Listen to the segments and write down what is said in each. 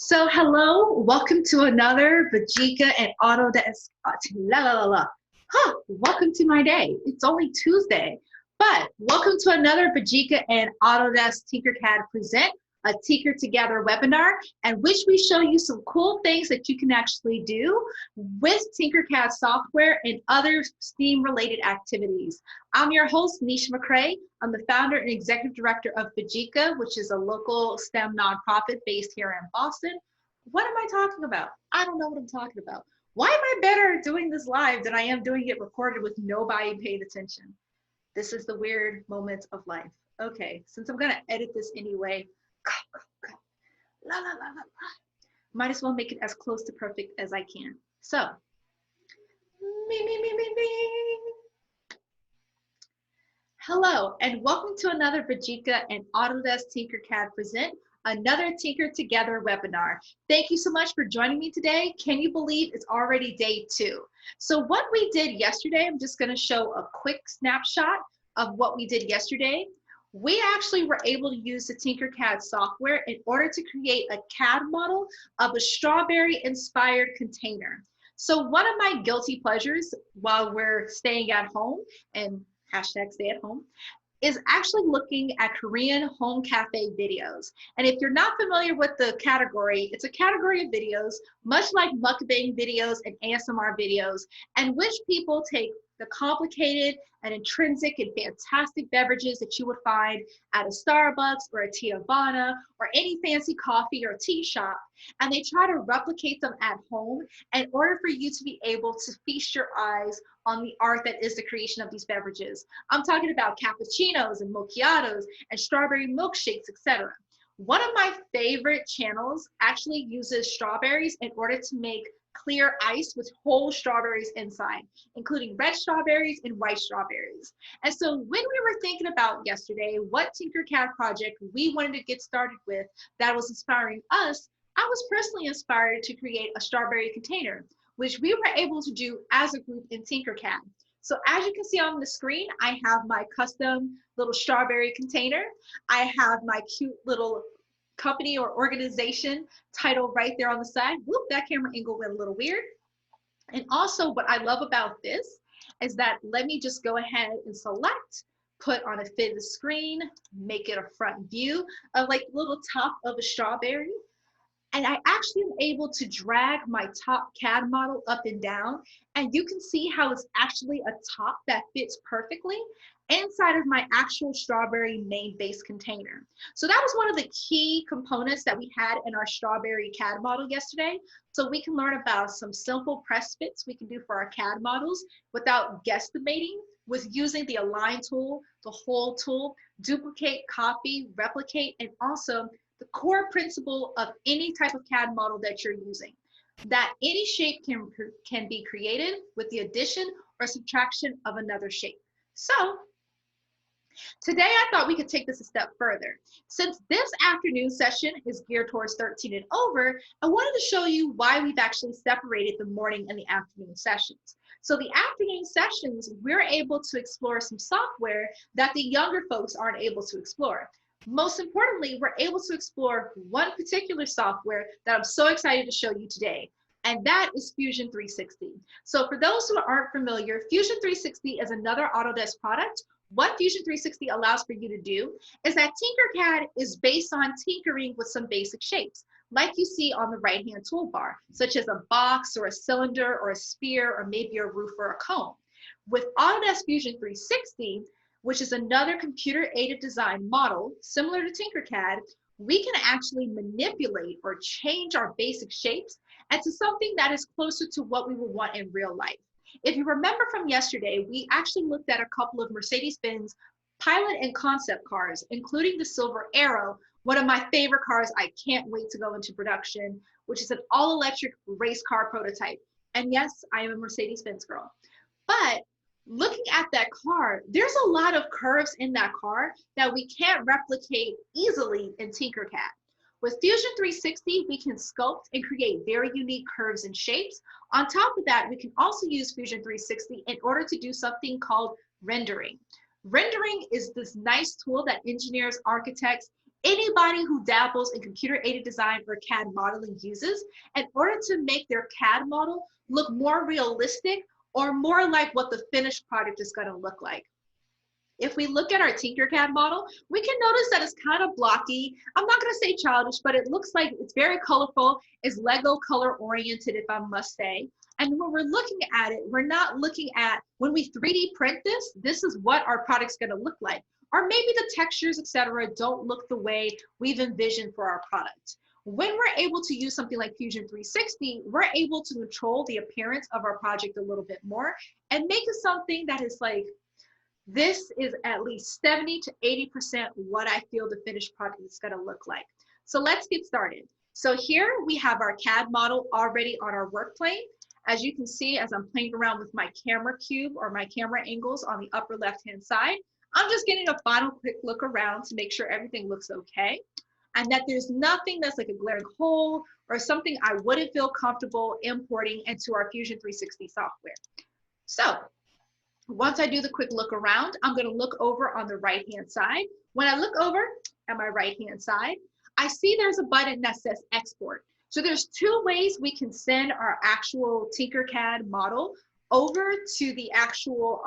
Hello, welcome to another Mbadika and Autodesk. Welcome to my day. It's only Tuesday, but welcome to another Mbadika and Autodesk Tinkercad Present a Tinker Together webinar, in which we show you some cool things that you can actually do with Tinkercad software and other STEAM-related activities. I'm your host, Nisha McCrae. I'm the founder and executive director of Mbadika, which is a local STEM nonprofit based here in Boston. What am I talking about? I don't know what I'm talking about. Why am I better doing this live than I am doing it recorded with nobody paying attention? This is the weird moments of life. Okay, since I'm gonna edit this anyway, might as well make it as close to perfect as I can. So, hello, and welcome to another Mbadika and Autodesk Tinkercad Present, another Tinker Together webinar. Thank you so much for joining me today. Can you believe it's already day 2? So what we did yesterday, I'm just gonna show a quick snapshot of what we did yesterday. We actually were able to use the Tinkercad software in order to create a CAD model of a strawberry inspired container. So one of my guilty pleasures while we're staying at home, and hashtag stay at home, is actually looking at Korean home cafe videos. And if you're not familiar with the category, it's a category of videos, much like mukbang videos and ASMR videos, in which people take the complicated and intrinsic and fantastic beverages that you would find at a Starbucks or a Teavana or any fancy coffee or tea shop, and they try to replicate them at home in order for you to be able to feast your eyes on the art that is the creation of these beverages. I'm talking about cappuccinos and macchiatos and strawberry milkshakes, etc. One of my favorite channels actually uses strawberries in order to make clear ice with whole strawberries inside, including red strawberries and white strawberries. And so when we were thinking about yesterday what Tinkercad project we wanted to get started with that was inspiring us, I was personally inspired to create a strawberry container, which we were able to do as a group in Tinkercad. So as you can see on the screen, I have my custom little strawberry container. I have my cute little company or organization title right there on the side. Whoop, that camera angle went a little weird. And also what I love about this is that, let me just go ahead and select, put on a fit the screen, make it a front view of like little top of a strawberry. And I actually am able to drag my top CAD model up and down, and you can see how it's actually a top that fits perfectly inside of my actual strawberry main base container. So that was one of the key components that we had in our strawberry CAD model yesterday. So we can learn about some simple press fits we can do for our CAD models without guesstimating, with using the align tool, the hole tool, duplicate, copy, replicate, and also the core principle of any type of CAD model that you're using, that any shape can be created with the addition or subtraction of another shape. So today I thought we could take this a step further. Since this afternoon session is geared towards 13 and over, I wanted to show you why we've actually separated the morning and the afternoon sessions. So the afternoon sessions, we're able to explore some software that the younger folks aren't able to explore. Most importantly, we're able to explore one particular software that I'm so excited to show you today, and that is Fusion 360. So for those who aren't familiar, Fusion 360 is another Autodesk product. What Fusion 360 allows for you to do is that Tinkercad is based on tinkering with some basic shapes, like you see on the right-hand toolbar, such as a box or a cylinder or a sphere or maybe a roof or a cone. With Autodesk Fusion 360, which is another computer-aided design model similar to Tinkercad, we can actually manipulate or change our basic shapes into something that is closer to what we would want in real life. If you remember from yesterday, we actually looked at a couple of Mercedes-Benz pilot and concept cars, including the Silver Arrow, one of my favorite cars I can't wait to go into production, which is an all-electric race car prototype. And yes, I am a Mercedes-Benz girl. But looking at that car, there's a lot of curves in that car that we can't replicate easily in Tinkercad. With Fusion 360, we can sculpt and create very unique curves and shapes. On top of that, we can also use Fusion 360 in order to do something called rendering. Rendering is this nice tool that engineers, architects, anybody who dabbles in computer-aided design or CAD modeling uses in order to make their CAD model look more realistic or more like what the finished product is going to look like. If we look at our Tinkercad model, we can notice that it's kind of blocky. I'm not going to say childish, but it looks like it's very colorful. It's Lego color oriented, if I must say. And when we're looking at it, we're not looking at, when we 3D print this, this is what our product's going to look like. Or maybe the textures, etc., don't look the way we've envisioned for our product. When we're able to use something like Fusion 360, we're able to control the appearance of our project a little bit more and make it something that is like, this is at least 70 to 80% what I feel the finished product is going to look like. So let's get started. So here we have our CAD model already on our work plane. As you can see, as I'm playing around with my camera cube or my camera angles on the upper left-hand side, I'm just getting a final quick look around to make sure everything looks okay and that there's nothing that's like a glaring hole or something I wouldn't feel comfortable importing into our Fusion 360 software. So once I do the quick look around, I'm going to look over on the right-hand side. When I look over at my right-hand side, I see there's a button that says export. So there's two ways we can send our actual Tinkercad model over to the actual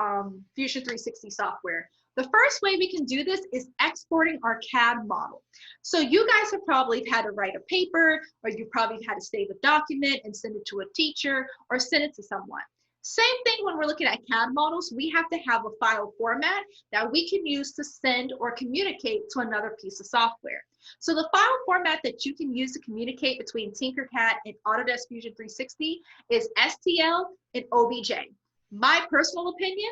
Fusion 360 software. The first way we can do this is exporting our CAD model. So you guys have probably had to write a paper, or you've probably had to save a document and send it to a teacher or send it to someone. Same thing when we're looking at CAD models, we have to have a file format that we can use to send or communicate to another piece of software. So the file format that you can use to communicate between Tinkercad and Autodesk Fusion 360 is Stl and Obj. My personal opinion,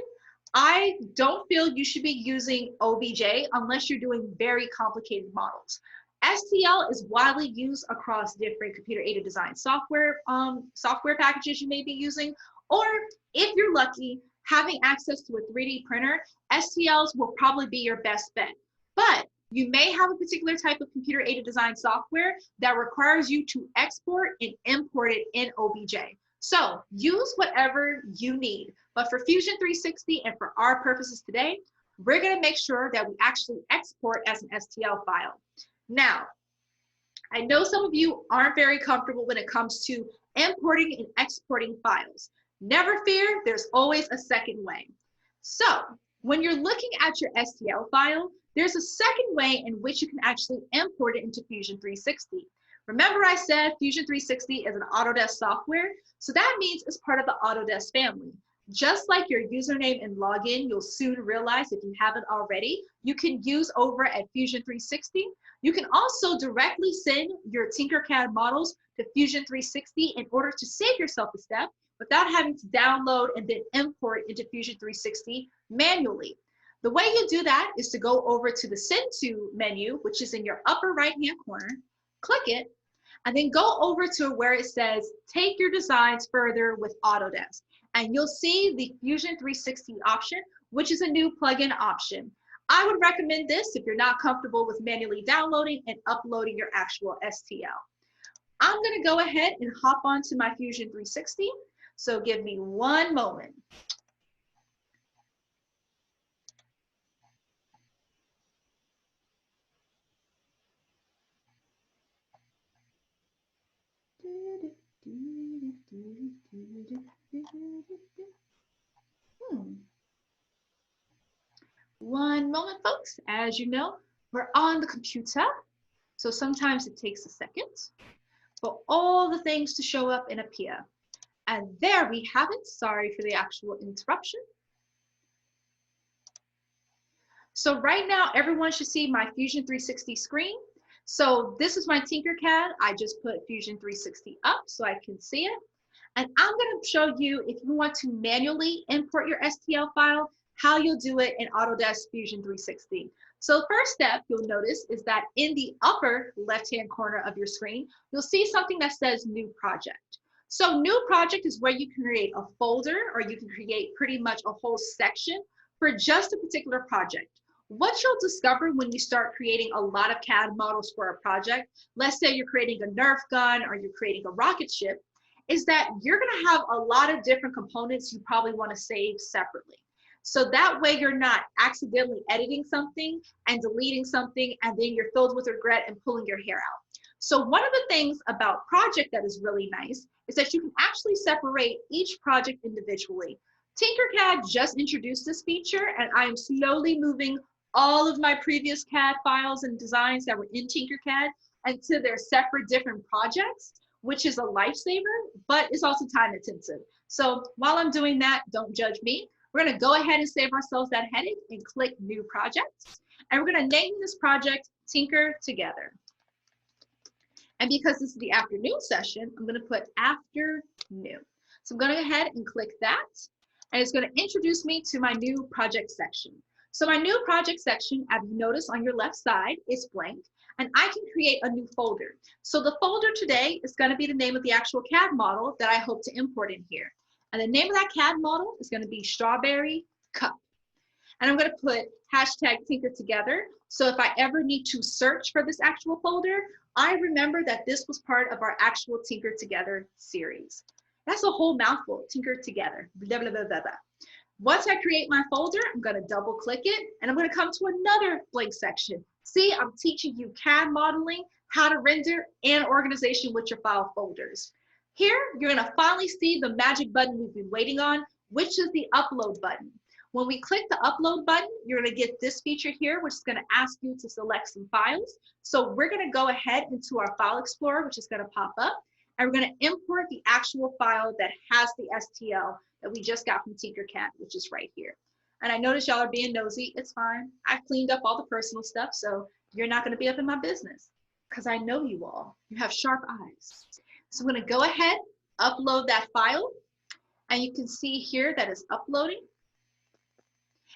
I don't feel you should be using Obj unless you're doing very complicated models. Stl is widely used across different computer-aided design software packages you may be using. Or if you're lucky, having access to a 3D printer, STLs will probably be your best bet. But you may have a particular type of computer-aided design software that requires you to export and import it in OBJ. So use whatever you need. But for Fusion 360 and for our purposes today, we're going to make sure that we actually export as an STL file. Now, I know some of you aren't very comfortable when it comes to importing and exporting files. Never fear, there's always a second way. So when you're looking at your STL file, there's a second way in which you can actually import it into Fusion 360. Remember I said Fusion 360 is an Autodesk software, so that means it's part of the Autodesk family. Just like your username and login, you'll soon realize if you haven't already, you can use over at Fusion 360. You can also directly send your Tinkercad models to Fusion 360 in order to save yourself a step without having to download and then import into Fusion 360 manually. The way you do that is to go over to the Send To menu, which is in your upper right-hand corner, click it, and then go over to where it says, Take Your Designs Further with Autodesk. And you'll see the Fusion 360 option, which is a new plugin option. I would recommend this if you're not comfortable with manually downloading and uploading your actual STL. I'm gonna go ahead and hop onto my Fusion 360. So give me one moment. One moment, folks. As you know, we're on the computer, so sometimes it takes a second for all the things to show up and appear. And there we have it. Sorry for the actual interruption. So right now, everyone should see my Fusion 360 screen. So this is my Tinkercad. I just put Fusion 360 up so I can see it. And I'm going to show you, if you want to manually import your STL file, how you'll do it in Autodesk Fusion 360. So first step you'll notice is that in the upper left-hand corner of your screen, you'll see something that says New Project. So New Project is where you can create a folder, or you can create pretty much a whole section for just a particular project. What you'll discover when you start creating a lot of CAD models for a project, let's say you're creating a Nerf gun or you're creating a rocket ship, is that you're going to have a lot of different components you probably want to save separately. So that way you're not accidentally editing something and deleting something and then you're filled with regret and pulling your hair out. So one of the things about project that is really nice is that you can actually separate each project individually. Tinkercad just introduced this feature and I am slowly moving all of my previous CAD files and designs that were in Tinkercad into their separate different projects, which is a lifesaver, but it's also time intensive. So while I'm doing that, don't judge me. We're gonna go ahead and save ourselves that headache and click New Project. And we're gonna name this project Tinker Together. And because this is the afternoon session, I'm gonna put afternoon. So I'm gonna go ahead and click that. And it's gonna introduce me to my new project section. So my new project section, as you notice on your left side, is blank. And I can create a new folder. So the folder today is gonna be the name of the actual CAD model that I hope to import in here. And the name of that CAD model is gonna be Strawberry Cup. And I'm gonna put hashtag Tinker Together. So if I ever need to search for this actual folder, I remember that this was part of our actual Tinker Together series. That's a whole mouthful, Tinker Together, blah, blah, blah, blah, blah. Once I create my folder, I'm gonna double click it and I'm gonna come to another blank section. See, I'm teaching you CAD modeling, how to render, and organization with your file folders. Here, you're gonna finally see the magic button we've been waiting on, which is the upload button. When we click the upload button, you're gonna get this feature here, which is gonna ask you to select some files. So we're gonna go ahead into our file explorer, which is gonna pop up, and we're gonna import the actual file that has the STL that we just got from Tinkercad, which is right here. And I notice y'all are being nosy, it's fine. I've cleaned up all the personal stuff, so you're not gonna be up in my business, because I know you all, you have sharp eyes. So I'm gonna go ahead, upload that file, and you can see here that it's uploading.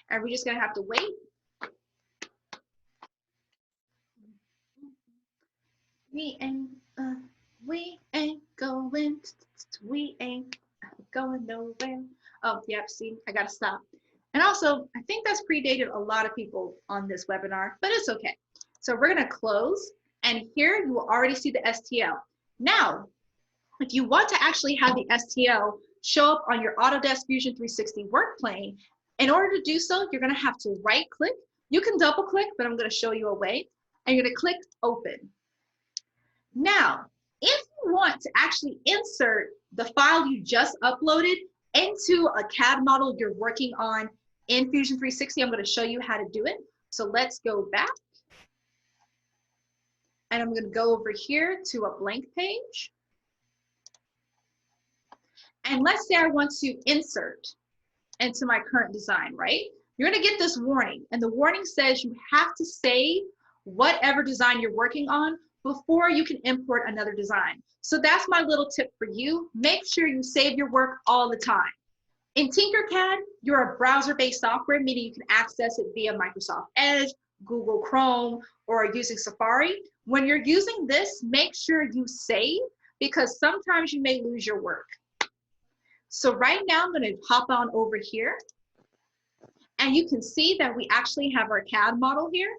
And we're just gonna have to wait. We ain't going, we ain't going nowhere. Oh, yep, see, I gotta stop. And also, I think that's predated a lot of people on this webinar, but it's okay. So we're gonna close, and here you will already see the STL. Now, if you want to actually have the STL show up on your Autodesk Fusion 360 work plane, in order to do so, you're gonna have to right click. You can double click, but I'm gonna show you a way. And you're gonna click open. Now, if you want to actually insert the file you just uploaded into a CAD model you're working on in Fusion 360, I'm gonna show you how to do it. So let's go back. And I'm gonna go over here to a blank page. And let's say I want to insert into my current design, right? You're gonna get this warning, and the warning says you have to save whatever design you're working on before you can import another design. So that's my little tip for you. Make sure you save your work all the time. In Tinkercad, you're a browser-based software, meaning you can access it via Microsoft Edge, Google Chrome, or using Safari. When you're using this, make sure you save, because sometimes you may lose your work. So right now I'm gonna hop on over here, and you can see that we actually have our CAD model here.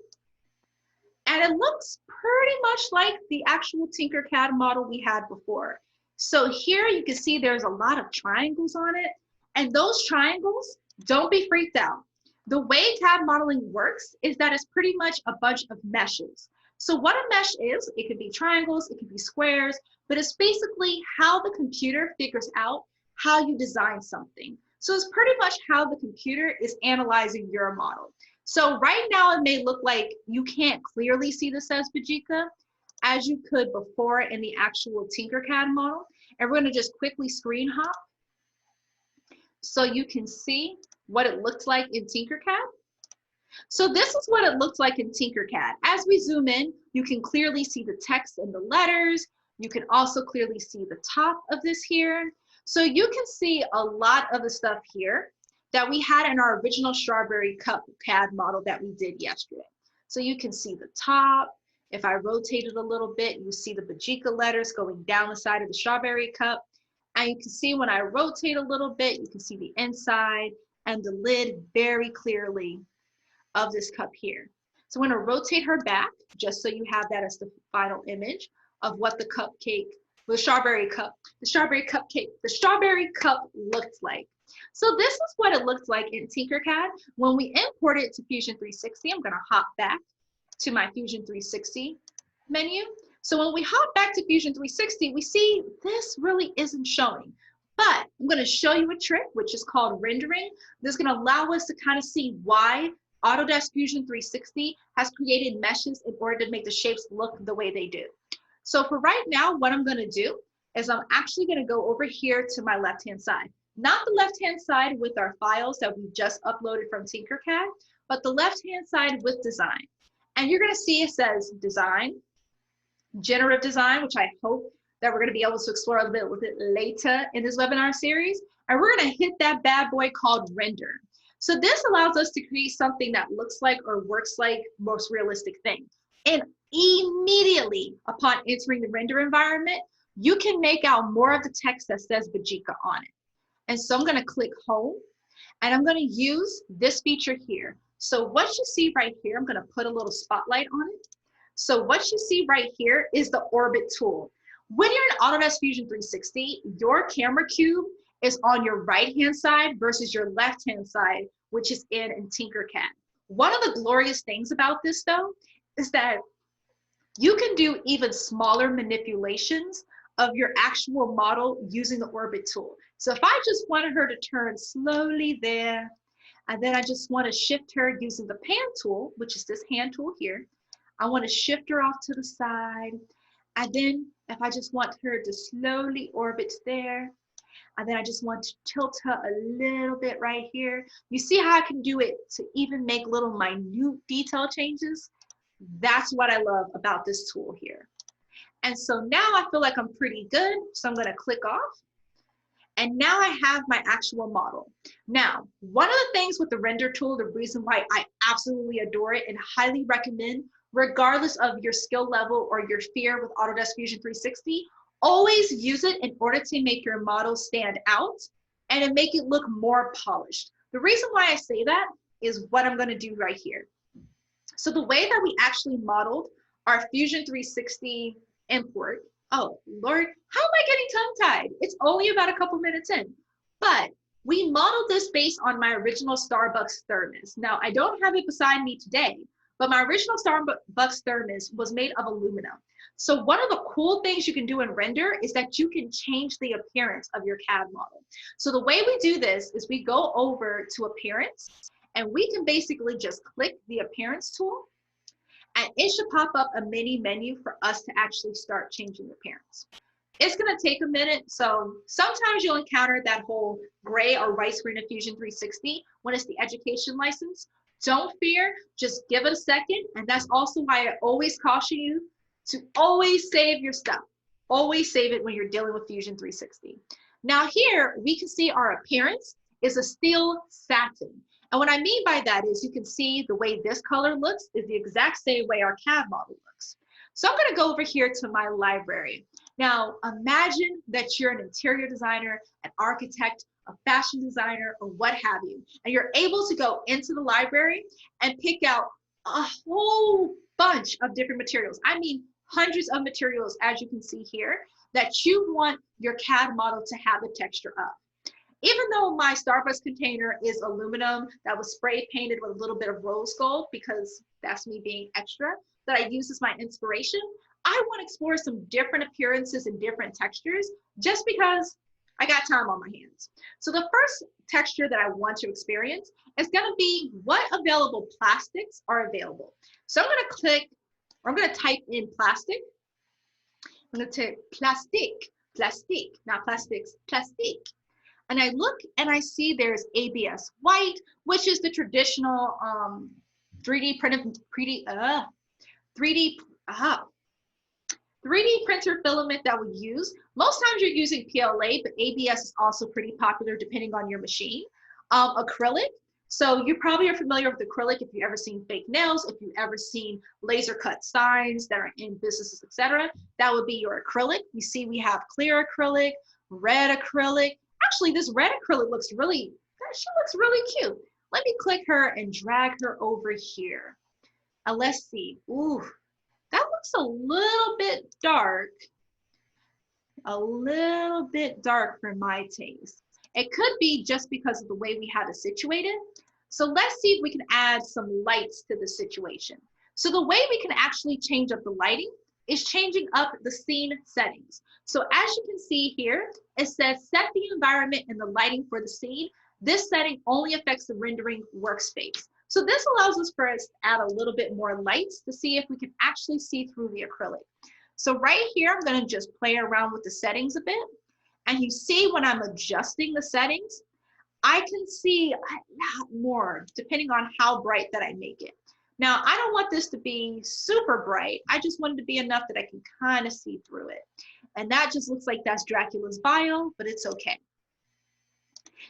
And it looks pretty much like the actual Tinkercad model we had before. So here you can see there's a lot of triangles on it, and those triangles, don't be freaked out. The way CAD modeling works is that it's pretty much a bunch of meshes. So what a mesh is, it could be triangles, it could be squares, but it's basically how the computer figures out how you design something. So it's pretty much how the computer is analyzing your model. So right now it may look like you can't clearly see this as Mbadika as you could before in the actual Tinkercad model. And we're gonna just quickly screen hop so you can see what it looked like in Tinkercad. So this is what it looks like in Tinkercad. As we zoom in, you can clearly see the text and the letters. You can also clearly see the top of this here. So you can see a lot of the stuff here that we had in our original Strawberry Cup CAD model that we did yesterday. So you can see the top. If I rotate it a little bit, you see the Mbadika letters going down the side of the Strawberry Cup. And you can see when I rotate a little bit, you can see the inside and the lid very clearly of this cup here. So I'm gonna rotate her back just so you have that as the final image of what the cupcake, the Strawberry Cup cake, the Strawberry Cup looked like. So this is what it looks like in Tinkercad. When we import it to Fusion 360, I'm gonna hop back to my Fusion 360 menu. So when we hop back to Fusion 360, we see this really isn't showing. But I'm going to show you a trick, which is called rendering. This is going to allow us to kind of see why Autodesk Fusion 360 has created meshes in order to make the shapes look the way they do. So for right now, what I'm going to do is I'm actually going to go over here to my left-hand side. Not the left-hand side with our files that we just uploaded from Tinkercad, but the left-hand side with design. And you're going to see it says design, generative design, which I hope that we're going to be able to explore a little bit with it later in this webinar series. And we're going to hit that bad boy called render. So this allows us to create something that looks like or works like most realistic thing. And immediately upon entering the render environment, you can make out more of the text that says Mbadika on it. And so I'm going to click home and I'm going to use this feature here. So what you see right here, I'm going to put a little spotlight on it. So what you see right here is the orbit tool. When you're in Autodesk Fusion 360, your camera cube is on your right-hand side versus your left-hand side, which is in Tinkercad. One of the glorious things about this, though, is that you can do even smaller manipulations of your actual model using the orbit tool. So if I just wanted her to turn slowly there, and then I just want to shift her using the pan tool, which is this hand tool here, I want to shift her off to the side. And then if I just want her to slowly orbit there, and then I just want to tilt her a little bit right here. You see how I can do it to even make little minute detail changes? That's what I love about this tool here. And so now I feel like I'm pretty good. So I'm going to click off. And now I have my actual model. Now, one of the things with the render tool, the reason why I absolutely adore it and highly recommend, regardless of your skill level or your fear with Autodesk Fusion 360, always use it in order to make your model stand out and to make it look more polished. The reason why I say that is what I'm going to do right here. So the way that we actually modeled our Fusion 360 import, oh Lord, how am I getting tongue-tied? It's only about a couple minutes in, but we modeled this based on my original Starbucks thermos. Now, I don't have it beside me today, but my original Starbucks thermos was made of aluminum. So one of the cool things you can do in render is that you can change the appearance of your CAD model. So the way we do this is we go over to appearance and we can basically just click the appearance tool and it should pop up a mini menu for us to actually start changing the appearance. It's gonna take a minute. So sometimes you'll encounter that whole gray or white screen of Fusion 360 when it's the education license. Don't fear, just give it a second. And that's also why I always caution you to always save your stuff. Always save it when you're dealing with Fusion 360. Now here, we can see our appearance is a steel satin. And what I mean by that is you can see the way this color looks is the exact same way our CAD model looks. So I'm gonna go over here to my library. Now, imagine that you're an interior designer, an architect, a fashion designer, or what have you, and you're able to go into the library and pick out a whole bunch of different materials. I mean, hundreds of materials, as you can see here, that you want your CAD model to have the texture of. Even though my Starbucks container is aluminum that was spray painted with a little bit of rose gold, because that's me being extra, that I use as my inspiration, I want to explore some different appearances and different textures just because I got time on my hands. So the first texture that I want to experience is going to be what available plastics are available. So I'm going to click, or I'm going to type in plastic. I'm going to type plastic, not plastics, plastic. And I look and I see there's ABS white, which is the traditional 3D printer filament that we use. Most times you're using PLA, but ABS is also pretty popular depending on your machine. Acrylic. So you probably are familiar with acrylic if you've ever seen fake nails, if you've ever seen laser cut signs that are in businesses, etc. That would be your acrylic. You see we have clear acrylic, red acrylic. Actually, this red acrylic looks really, she looks really cute. Let me click her and drag her over here. And let's see. Ooh, that looks a little bit dark. A little bit dark for my taste. It could be just because of the way we have it situated. So let's see if we can add some lights to the situation. So the way we can actually change up the lighting is changing up the scene settings. So as you can see here, it says set the environment and the lighting for the scene. This setting only affects the rendering workspace. So this allows us for us to add a little bit more lights to see if we can actually see through the acrylic. So right here, I'm going to just play around with the settings a bit. And you see when I'm adjusting the settings, I can see a lot more depending on how bright that I make it. Now, I don't want this to be super bright. I just want it to be enough that I can kind of see through it. And that just looks like that's Dracula's bio, but it's okay.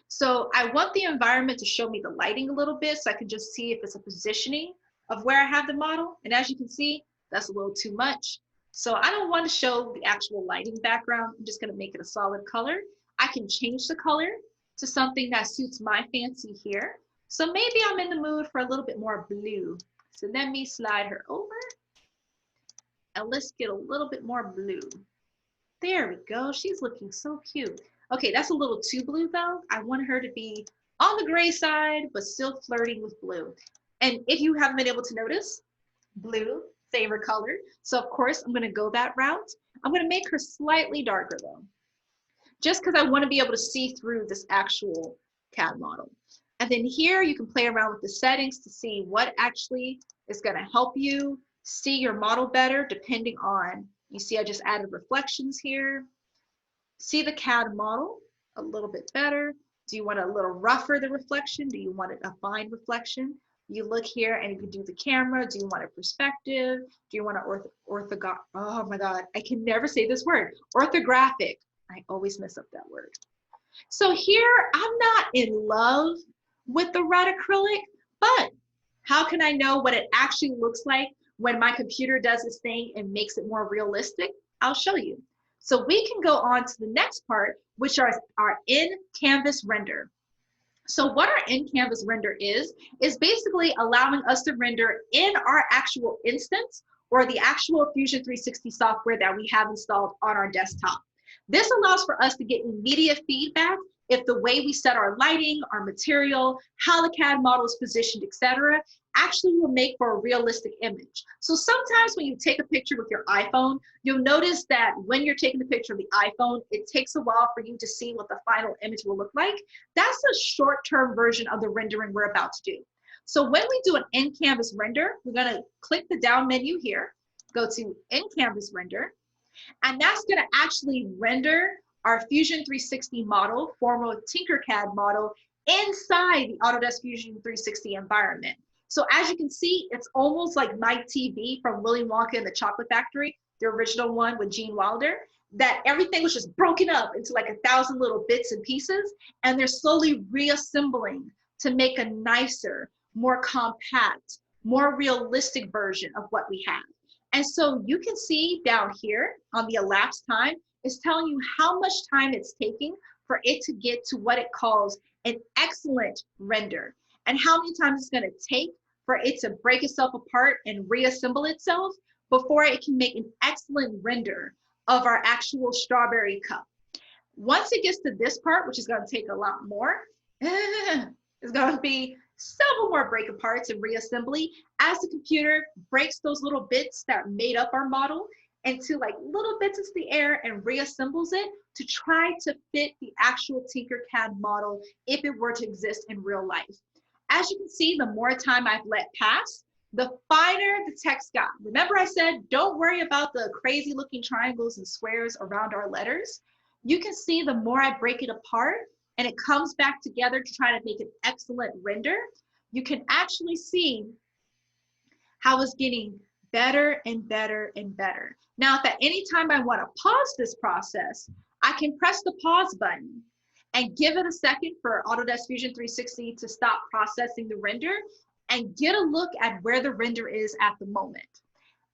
So I want the environment to show me the lighting a little bit so I can just see if it's a positioning of where I have the model. And as you can see, that's a little too much. So I don't want to show the actual lighting background. I'm just going to make it a solid color. I can change the color to something that suits my fancy here. So maybe I'm in the mood for a little bit more blue. So let me slide her over and let's get a little bit more blue. There we go. She's looking so cute. Okay, that's a little too blue though. I want her to be on the gray side, but still flirting with blue. And if you haven't been able to notice, blue, favorite color. So of course, I'm gonna go that route. I'm gonna make her slightly darker though, just because I wanna be able to see through this actual CAD model. And then here you can play around with the settings to see what actually is gonna help you see your model better depending on, you see I just added reflections here. See the CAD model a little bit better. Do you want a little rougher the reflection? Do you want a fine reflection? You look here and you can do the camera. Do you want a perspective? Do you want an oh my God, I can never say this word, orthographic. I always mess up that word. So here, I'm not in love with the red acrylic, but how can I know what it actually looks like when my computer does its thing and makes it more realistic? I'll show you. So we can go on to the next part, which are our in-canvas render. So what our in-canvas render is basically allowing us to render in our actual instance or the actual Fusion 360 software that we have installed on our desktop. This allows for us to get immediate feedback if the way we set our lighting, our material, how the CAD model is positioned, etc., actually will make for a realistic image. So sometimes when you take a picture with your iPhone, you'll notice that when you're taking the picture of the iPhone, it takes a while for you to see what the final image will look like. That's a short-term version of the rendering we're about to do. So when we do an in-canvas render, we're gonna click the down menu here, go to in-canvas render, and that's gonna actually render our Fusion 360 model, formerly Tinkercad model, inside the Autodesk Fusion 360 environment. So as you can see, it's almost like Night TV from Willy Wonka and the Chocolate Factory, the original one with Gene Wilder, that everything was just broken up into like 1,000 little bits and pieces, and they're slowly reassembling to make a nicer, more compact, more realistic version of what we have. And so you can see down here on the elapsed time, it's telling you how much time it's taking for it to get to what it calls an excellent render, and how many times it's going to take for it to break itself apart and reassemble itself before it can make an excellent render of our actual strawberry cup. Once it gets to this part, which is going to take a lot more, it's going to be several more break aparts and reassembly as the computer breaks those little bits that made up our model into like little bits into the air and reassembles it to try to fit the actual Tinkercad model if it were to exist in real life. As you can see, the more time I've let pass, the finer the text got. Remember I said, don't worry about the crazy looking triangles and squares around our letters. You can see the more I break it apart and it comes back together to try to make an excellent render, you can actually see how it's getting better and better and better. Now, if at any time I want to pause this process, I can press the pause button and give it a second for Autodesk Fusion 360 to stop processing the render and get a look at where the render is at the moment.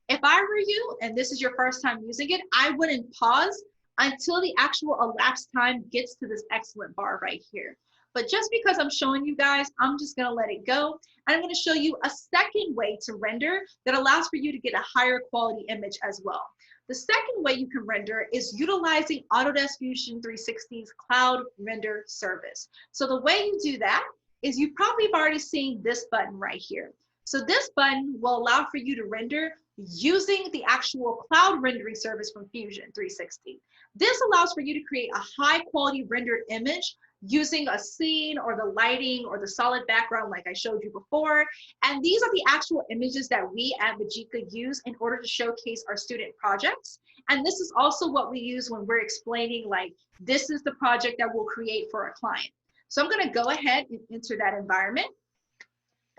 If I were you, and this is your first time using it, I wouldn't pause until the actual elapsed time gets to this excellent bar right here. But just because I'm showing you guys, I'm just gonna let it go. And I'm gonna show you a second way to render that allows for you to get a higher quality image as well. The second way you can render is utilizing Autodesk Fusion 360's Cloud Render service. So the way you do that is you probably have already seen this button right here. So this button will allow for you to render using the actual cloud rendering service from Fusion 360. This allows for you to create a high quality rendered image using a scene or the lighting or the solid background like I showed you before. And these are the actual images that we at Mbadika use in order to showcase our student projects. And this is also what we use when we're explaining, like, this is the project that we'll create for a client. So I'm gonna go ahead and enter that environment.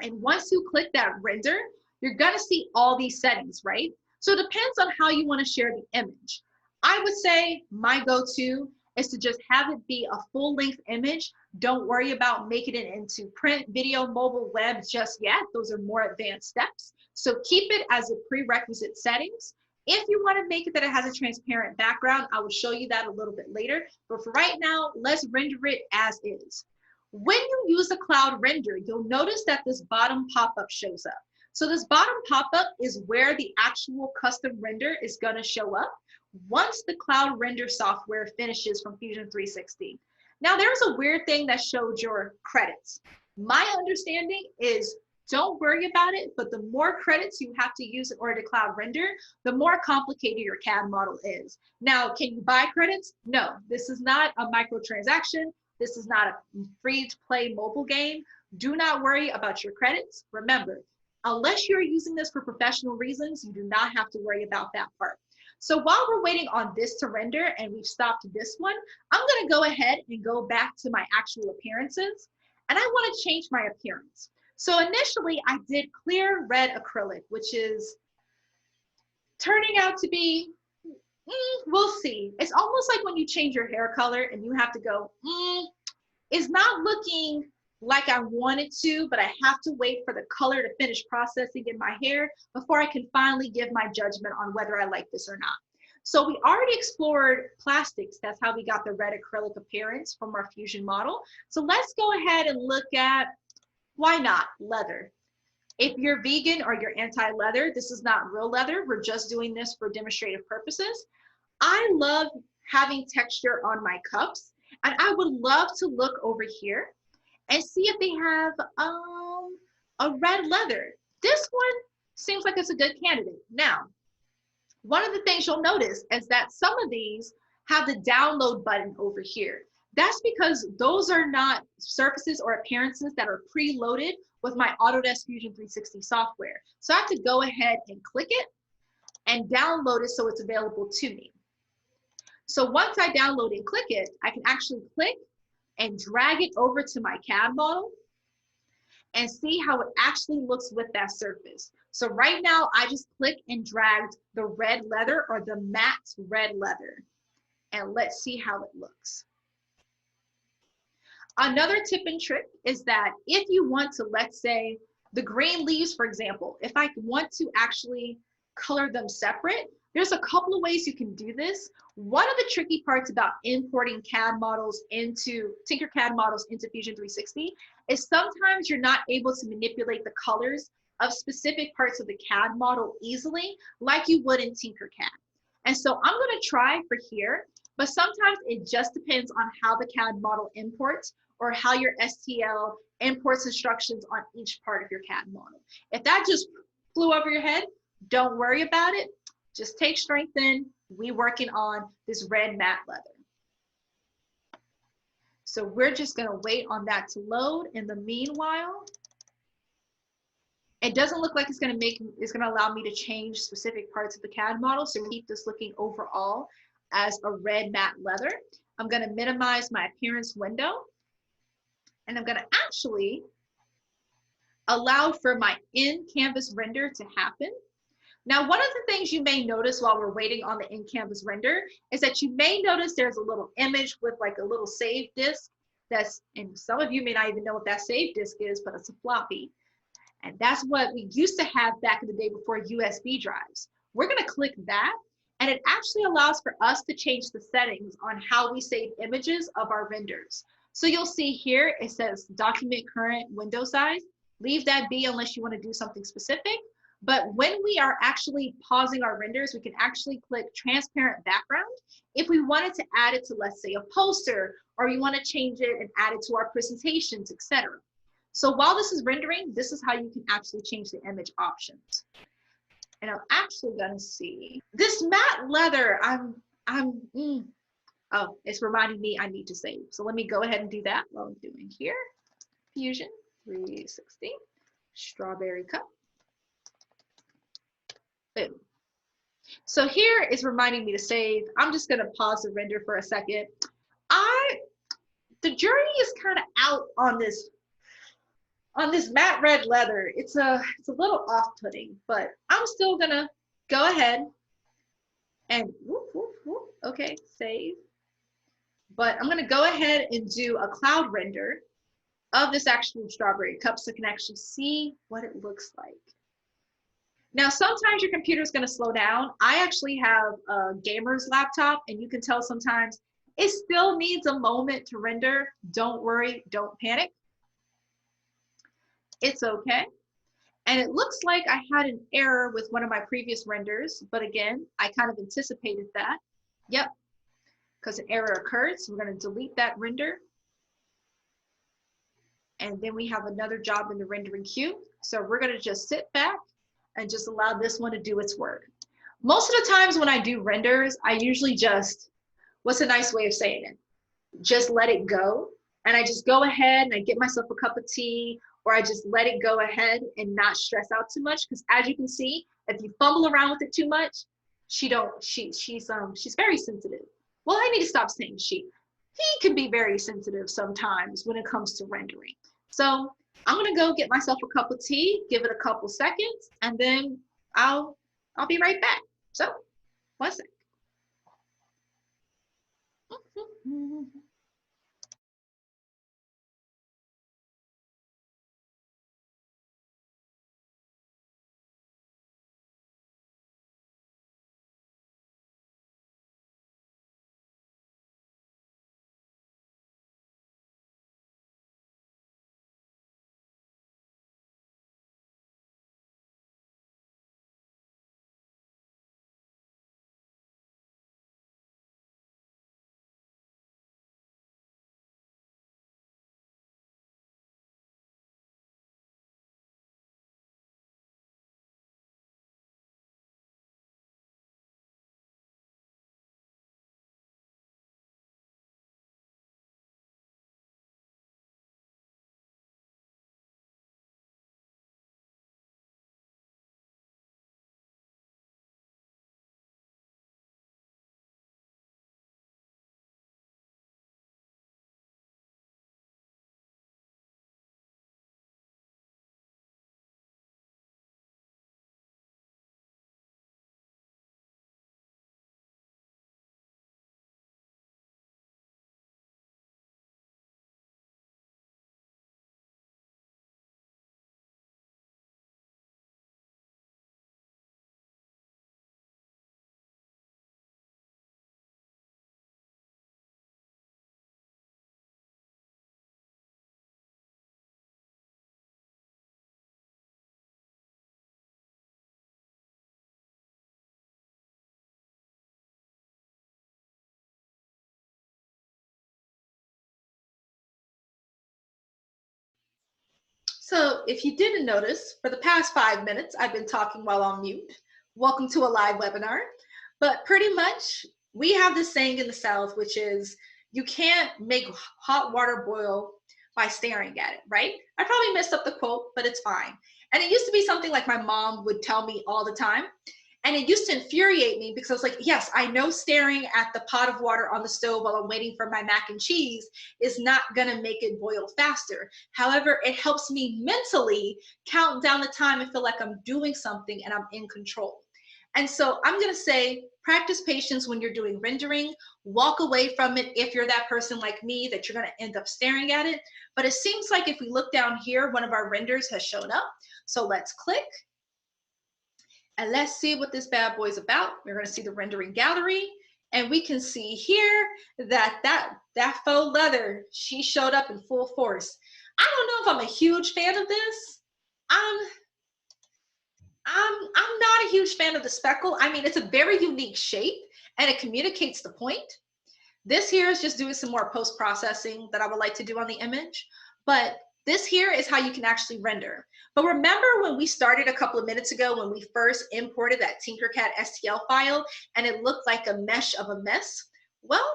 And once you click that render, you're gonna see all these settings, right? So it depends on how you wanna share the image. I would say my go-to is to just have it be a full-length image. Don't worry about making it into print, video, mobile, web just yet. Those are more advanced steps. So keep it as a prerequisite settings. If you want to make it that it has a transparent background, I will show you that a little bit later. But for right now, let's render it as is. When you use the cloud render, you'll notice that this bottom pop-up shows up. So this bottom pop-up is where the actual custom render is going to show up once the cloud render software finishes from Fusion 360. Now there's a weird thing that showed your credits. My understanding is don't worry about it, but the more credits you have to use in order to cloud render, the more complicated your CAD model is. Now, can you buy credits? No, this is not a microtransaction. This is not a free-to-play mobile game. Do not worry about your credits. Remember, unless you're using this for professional reasons, you do not have to worry about that part. So while we're waiting on this to render and we've stopped this one, I'm gonna go ahead and go back to my actual appearances, and I wanna change my appearance. So initially I did clear red acrylic, which is turning out to be, we'll see. It's almost like when you change your hair color and you have to go, it's not looking like I want it to, but I have to wait for the color to finish processing in my hair before I can finally give my judgment on whether I like this or not. So we already explored plastics. That's how we got the red acrylic appearance from our Fusion model. So let's go ahead and look at, why not, leather. If you're vegan or you're anti-leather, this is not real leather. We're just doing this for demonstrative purposes. I love having texture on my cups, and I would love to look over here and see if they have a red leather. This one seems like it's a good candidate. Now, one of the things you'll notice is that some of these have the download button over here. That's because those are not surfaces or appearances that are preloaded with my Autodesk Fusion 360 software. So I have to go ahead and click it and download it so it's available to me. So once I download and click it, I can actually click and drag it over to my CAD model and see how it actually looks with that surface. So right now I just click and dragged the red leather or the matte red leather, and let's see how it looks. Another tip and trick is that if you want to, let's say the green leaves, for example, if I want to actually color them separate, there's a couple of ways you can do this. One of the tricky parts about importing CAD models into Tinkercad models into Fusion 360 is sometimes you're not able to manipulate the colors of specific parts of the CAD model easily like you would in Tinkercad. And so I'm going to try for here, but sometimes it just depends on how the CAD model imports or how your STL imports instructions on each part of your CAD model. If that just flew over your head, don't worry about it. Just take strength in. We working on this red matte leather. So we're just gonna wait on that to load. In the meanwhile, it doesn't look like it's gonna allow me to change specific parts of the CAD model. So keep this looking overall as a red matte leather. I'm gonna minimize my appearance window, and I'm gonna actually allow for my in-canvas render to happen. Now, one of the things you may notice while we're waiting on the in-canvas render is that you may notice there's a little image with like a little save disk and some of you may not even know what that save disk is, but it's a floppy. And that's what we used to have back in the day before USB drives. We're gonna click that, and it actually allows for us to change the settings on how we save images of our renders. So you'll see here, it says document current window size. Leave that be unless you wanna do something specific. But when we are actually pausing our renders, we can actually click transparent background if we wanted to add it to, let's say, a poster, or you want to change it and add it to our presentations, etc. So while this is rendering, this is how you can actually change the image options. And I'm actually gonna see this matte leather. Oh, it's reminding me I need to save. So let me go ahead and do that while I'm doing here. Fusion 360, Strawberry Cup. Boom. So here is reminding me to save. I'm just gonna pause the render for a second. The jury is kind of out on this matte red leather. It's a little off-putting, but I'm still gonna go ahead and whoop, whoop, whoop. Okay, save. But I'm gonna go ahead and do a cloud render of this actual strawberry cup so you can actually see what it looks like. Now, sometimes your computer is gonna slow down. I actually have a gamer's laptop, and you can tell sometimes it still needs a moment to render. Don't worry, don't panic. It's okay. And it looks like I had an error with one of my previous renders, but again, I kind of anticipated that. Yep, because an error occurred, so we're gonna delete that render. And then we have another job in the rendering queue. So we're gonna just sit back and just allow this one to do its work. Most of the times when I do renders, I usually just, what's a nice way of saying it? Just let it go. And I just go ahead and I get myself a cup of tea, or I just let it go ahead and not stress out too much. Because as you can see, if you fumble around with it too much, she's very sensitive. Well, I need to stop saying she. He can be very sensitive sometimes when it comes to rendering. So I'm gonna go get myself a cup of tea, give it a couple seconds, and then I'll be right back. So, 1 sec. So if you didn't notice, for the past 5 minutes, I've been talking while on mute. Welcome to a live webinar. But pretty much, we have this saying in the South, which is, you can't make hot water boil by staring at it, right? I probably messed up the quote, but it's fine. And it used to be something like my mom would tell me all the time. And it used to infuriate me because I was like, yes, I know staring at the pot of water on the stove while I'm waiting for my mac and cheese is not gonna make it boil faster. However, it helps me mentally count down the time and feel like I'm doing something and I'm in control. And so I'm gonna say, practice patience when you're doing rendering, walk away from it if you're that person like me that you're gonna end up staring at it. But it seems like if we look down here, one of our renders has shown up. So let's click. And let's see what this bad boy is about. We're going to see the rendering gallery, and we can see here that that faux leather, she showed up in full force. I don't know if I'm a huge fan of this. I'm not a huge fan of the speckle. I mean, it's a very unique shape and it communicates the point. This here is just doing some more post-processing that I would like to do on the image. But this here is how you can actually render. But remember when we started a couple of minutes ago when we first imported that Tinkercad STL file and it looked like a mesh of a mess? Well,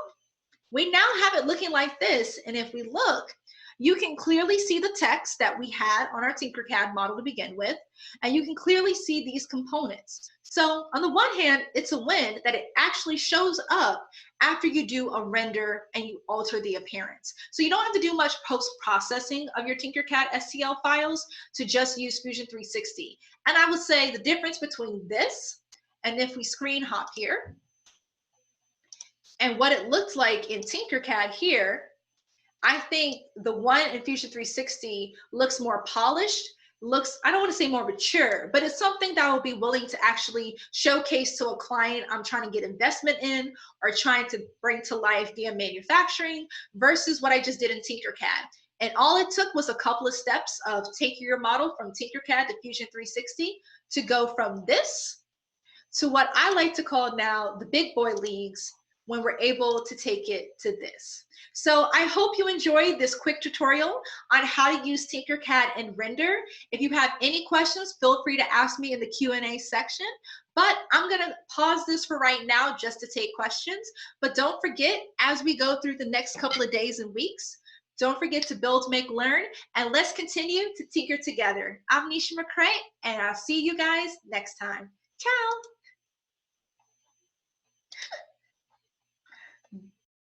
we now have it looking like this. And if we look, you can clearly see the text that we had on our Tinkercad model to begin with, and you can clearly see these components. So on the one hand, it's a win that it actually shows up after you do a render and you alter the appearance. So you don't have to do much post-processing of your Tinkercad STL files to just use Fusion 360. And I would say the difference between this and if we screen hop here, and what it looks like in Tinkercad here, I think the one in Fusion 360 looks more polished, looks, I don't want to say more mature, but it's something that I will be willing to actually showcase to a client I'm trying to get investment in or trying to bring to life via manufacturing versus what I just did in Tinkercad. And all it took was a couple of steps of taking your model from Tinkercad to Fusion 360 to go from this to what I like to call now the big boy leagues when we're able to take it to this. So I hope you enjoyed this quick tutorial on how to use Tinkercad and render. If you have any questions, feel free to ask me in the Q&A section, but I'm gonna pause this for right now just to take questions. But don't forget, as we go through the next couple of days and weeks, don't forget to build, make, learn, and let's continue to tinker together. I'm Nisha McCray, and I'll see you guys next time. Ciao.